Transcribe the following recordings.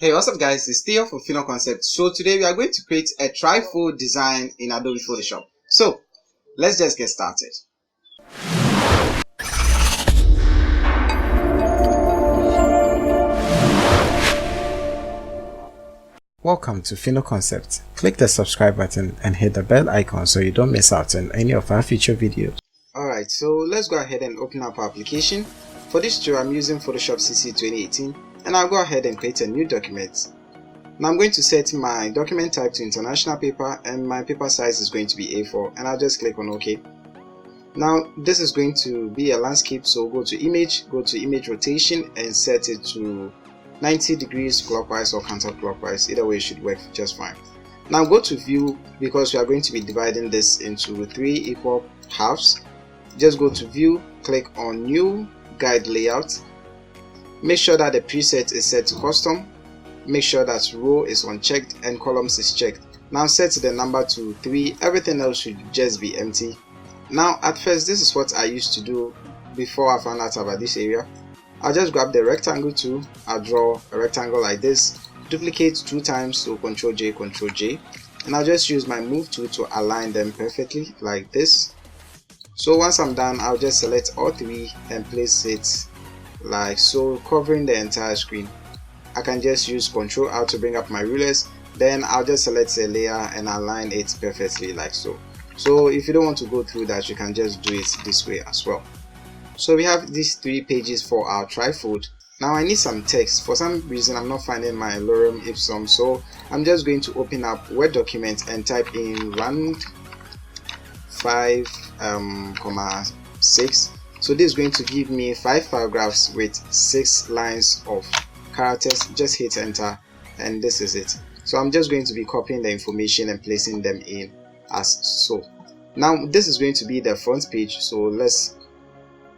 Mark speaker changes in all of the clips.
Speaker 1: Hey, what's up guys, it's Theo for Final Concept. So today we are going to create a trifold design in Adobe Photoshop. So let's just get started.
Speaker 2: Welcome to Final Concept. Click the subscribe button and hit the bell icon so you don't miss out on any of our future videos.
Speaker 1: Alright, so let's go ahead and open up our application. For this tutorial I'm using Photoshop CC 2018 and I'll go ahead and create a new document. Now I'm going to set my document type to international paper and my paper size is going to be A4 and I'll just click on OK. Now this is going to be a landscape, so go to image rotation and set it to 90 degrees clockwise or counterclockwise. Either way it should work just fine. Now go to view, because we are going to be dividing this into 3 equal halves. Just go to view, click on new guide layout. Make sure that the preset is set to custom. Make sure that row is unchecked and columns is checked. Now set the number to 3, everything else should just be empty. Now at first this is what I used to do before I found out about this area. I'll just grab the rectangle tool, I'll draw a rectangle like this, duplicate 2 times, so Ctrl J, and I'll just use my move tool to align them perfectly like this. So once I'm done, I'll just select all 3 and place it like so, covering the entire screen. I can just use Ctrl Alt to bring up my rulers, then I'll just select a layer and align it perfectly like so. So if you don't want to go through that, you can just do it this way as well. So we have these 3 pages for our trifold. Now I need some text. For some reason I'm not finding my lorem ipsum, so I'm just going to open up Word document and type in rand 5,6. So this is going to give me 5 paragraphs with 6 lines of characters. Just hit enter and this is it. So I'm just going to be copying the information and placing them in as so. Now this is going to be the front page, so let's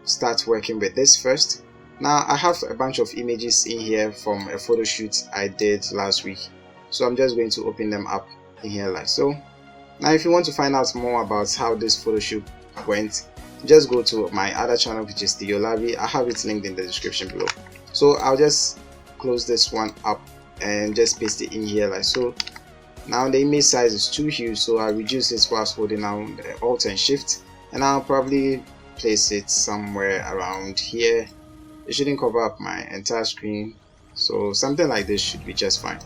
Speaker 1: start working with this first. Now I have a bunch of images in here from a photo shoot I did last week, so I'm just going to open them up in here like so. Now if you want to find out more about how this photo shoot went, just go to my other channel, which is Theo Lavi. I have it linked in the description below. So I'll just close this one up and just paste it in here like so. Now the image size is too huge, so I'll reduce this whilst holding down the Alt and Shift, and I'll probably place it somewhere around here. It shouldn't cover up my entire screen, so something like this should be just fine.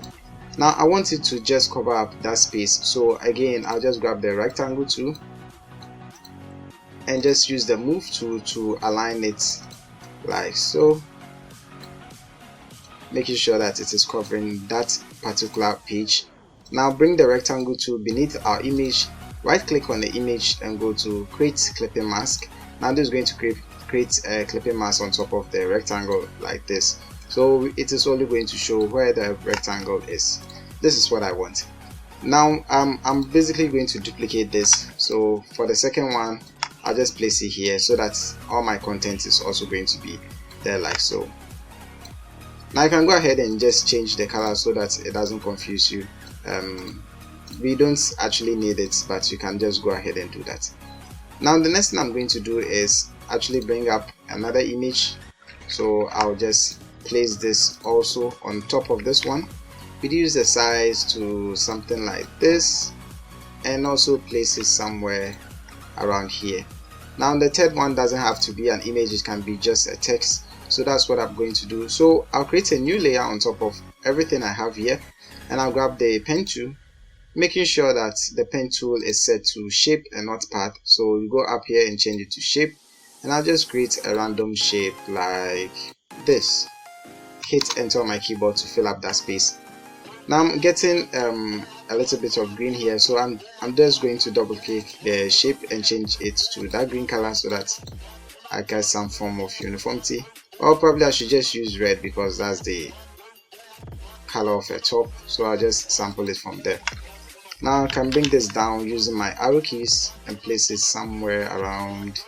Speaker 1: Now I want it to just cover up that space, so again I'll just grab the rectangle tool and just use the move tool to align it like so, making sure that it is covering that particular page. Now bring the rectangle tool beneath our image, right click on the image and go to create clipping mask. Now this is going to create a clipping mask on top of the rectangle like this, so it is only going to show where the rectangle is. This is what I want. Now I'm basically going to duplicate this, so for the second one I'll just place it here so that all my content is also going to be there like so. Now you can go ahead and just change the color so that it doesn't confuse you. We don't actually need it, but you can just go ahead and do that. Now the next thing I'm going to do is actually bring up another image, so I'll just place this also on top of this one, reduce the size to something like this, and also place it somewhere around here. Now the third one doesn't have to be an image, it can be just a text, so that's what I'm going to do. So I'll create a new layer on top of everything I have here, and I'll grab the pen tool, making sure that the pen tool is set to shape and not path. So you go up here and change it to shape, and I'll just create a random shape like this. Hit enter on my keyboard to fill up that space. Now I'm getting a little bit of green here, so I'm just going to double click the shape and change it to that green color so that I get some form of uniformity. Or probably I should just use red because that's the color of a top, so I'll just sample it from there. Now I can bring this down using my arrow keys and place it somewhere around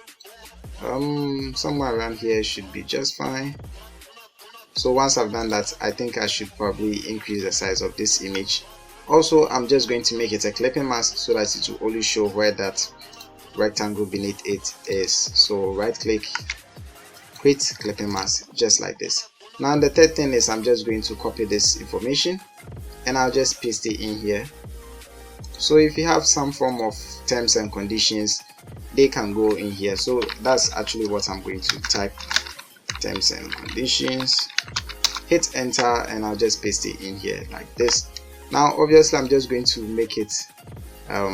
Speaker 1: here should be just fine. So once I've done that, I think I should probably increase the size of this image. Also I'm just going to make it a clipping mask so that it will only show where that rectangle beneath it is. So right click, create clipping mask just like this. Now the third thing is I'm just going to copy this information and I'll just paste it in here. So if you have some form of terms and conditions, they can go in here. So that's actually what I'm going to type, terms and conditions, hit enter, and I'll just paste it in here like this. Now obviously I'm just going to make it a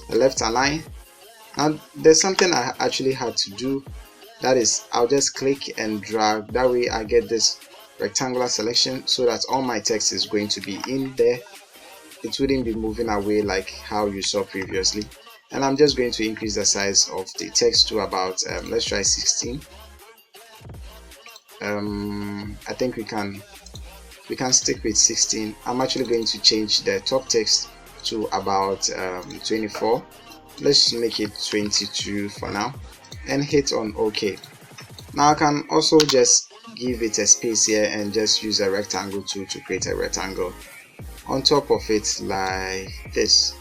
Speaker 1: left align. Now there's something I actually had to do, that is I'll just click and drag, that way I get this rectangular selection so that all my text is going to be in there. It wouldn't be moving away like how you saw previously. And I'm just going to increase the size of the text to about let's try 16. I think we can stick with 16. I'm actually going to change the top text to about 24. Let's make it 22 for now and hit on OK. Now I can also just give it a space here and just use a rectangle tool to create a rectangle on top of it like this.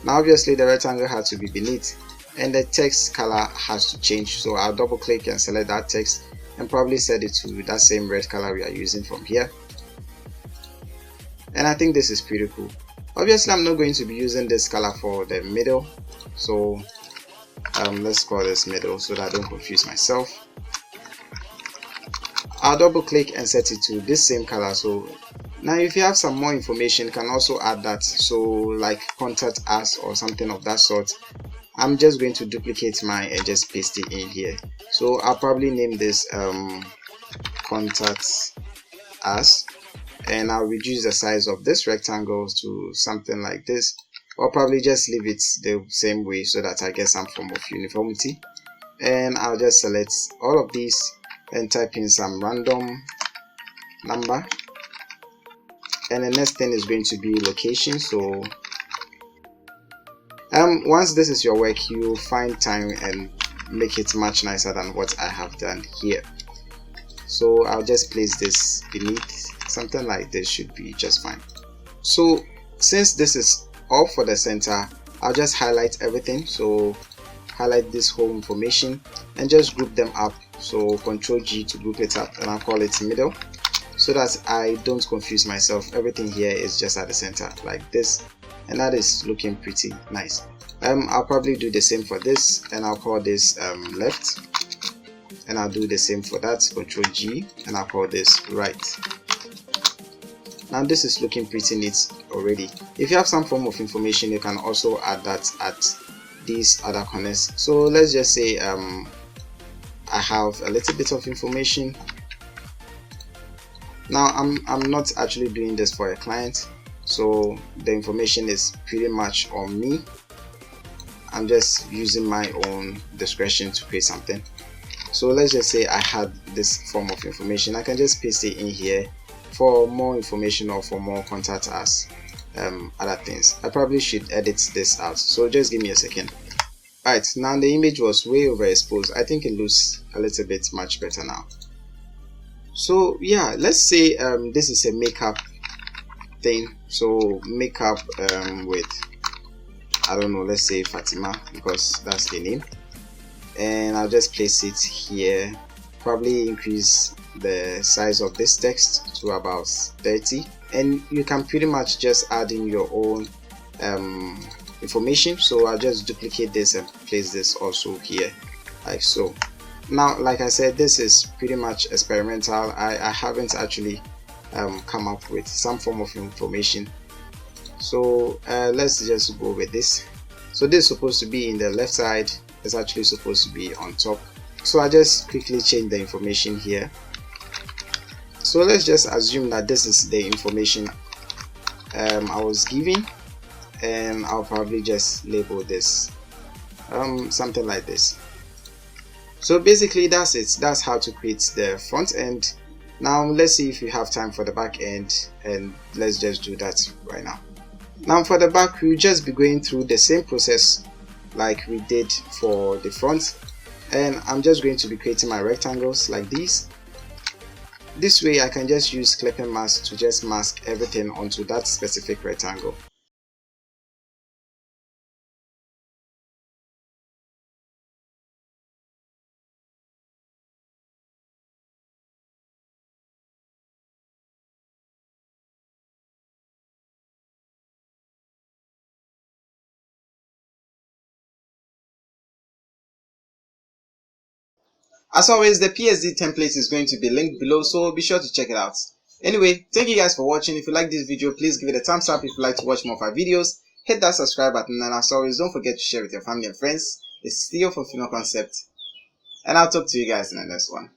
Speaker 1: Now obviously the rectangle has to be beneath and the text color has to change, so I'll double click and select that text and probably set it to that same red color we are using from here. And I think this is pretty cool. Obviously I'm not going to be using this color for the middle, so let's call this middle so that I don't confuse myself. I'll double click and set it to this same color. So now if you have some more information, you can also add that, so like contact us or something of that sort. I'm just going to duplicate mine and just paste it in here. So I'll probably name this contact us, and I'll reduce the size of this rectangle to something like this, or probably just leave it the same way so that I get some form of uniformity. And I'll just select all of these and type in some random number, and the next thing is going to be location. So once this is your work, you'll find time and make it much nicer than what I have done here. So I'll just place this beneath, something like this should be just fine. So since this is all for the center, I'll just highlight everything. So highlight this whole information and just group them up. So Ctrl G to group it up, and I'll call it middle so that I don't confuse myself. Everything here is just at the center like this, and that is looking pretty nice. I'll probably do the same for this, and I'll call this left, and I'll do the same for that, Ctrl G, and I'll call this right. Now this is looking pretty neat already. If you have some form of information, you can also add that at these other corners. So let's just say I have a little bit of information. Now I'm not actually doing this for a client, so the information is pretty much on me. I'm just using my own discretion to create something. So let's just say I had this form of information. I can just paste it in here for more information or for more contact us, other things. I probably should edit this out, so just give me a second. Alright, now the image was way overexposed. I think it looks a little bit much better now. So yeah, let's say this is a makeup thing. So makeup with, I don't know, let's say Fatima, because that's the name. And I'll just place it here. Probably increase the size of this text to about 30, and you can pretty much just add in your own information. So I'll just duplicate this and place this also here like so. Now like I said, this is pretty much experimental. I haven't actually come up with some form of information, so let's just go with this. So this is supposed to be in the left side, it's actually supposed to be on top. So I just quickly change the information here. So let's just assume that this is the information I was given, and I'll probably just label this something like this. So basically that's it. That's how to create the front end. Now let's see if we have time for the back end, and let's just do that right now. Now for the back, we'll just be going through the same process like we did for the front, and I'm just going to be creating my rectangles like these. This way I can just use clipping mask to just mask everything onto that specific rectangle. As always, the PSD template is going to be linked below, so be sure to check it out. Anyway, thank you guys for watching. If you like this video, please give it a thumbs up. If you'd like to watch more of our videos, hit that subscribe button, and as always, don't forget to share with your family and friends. It's Theo for Fino Concept, and I'll talk to you guys in the next one.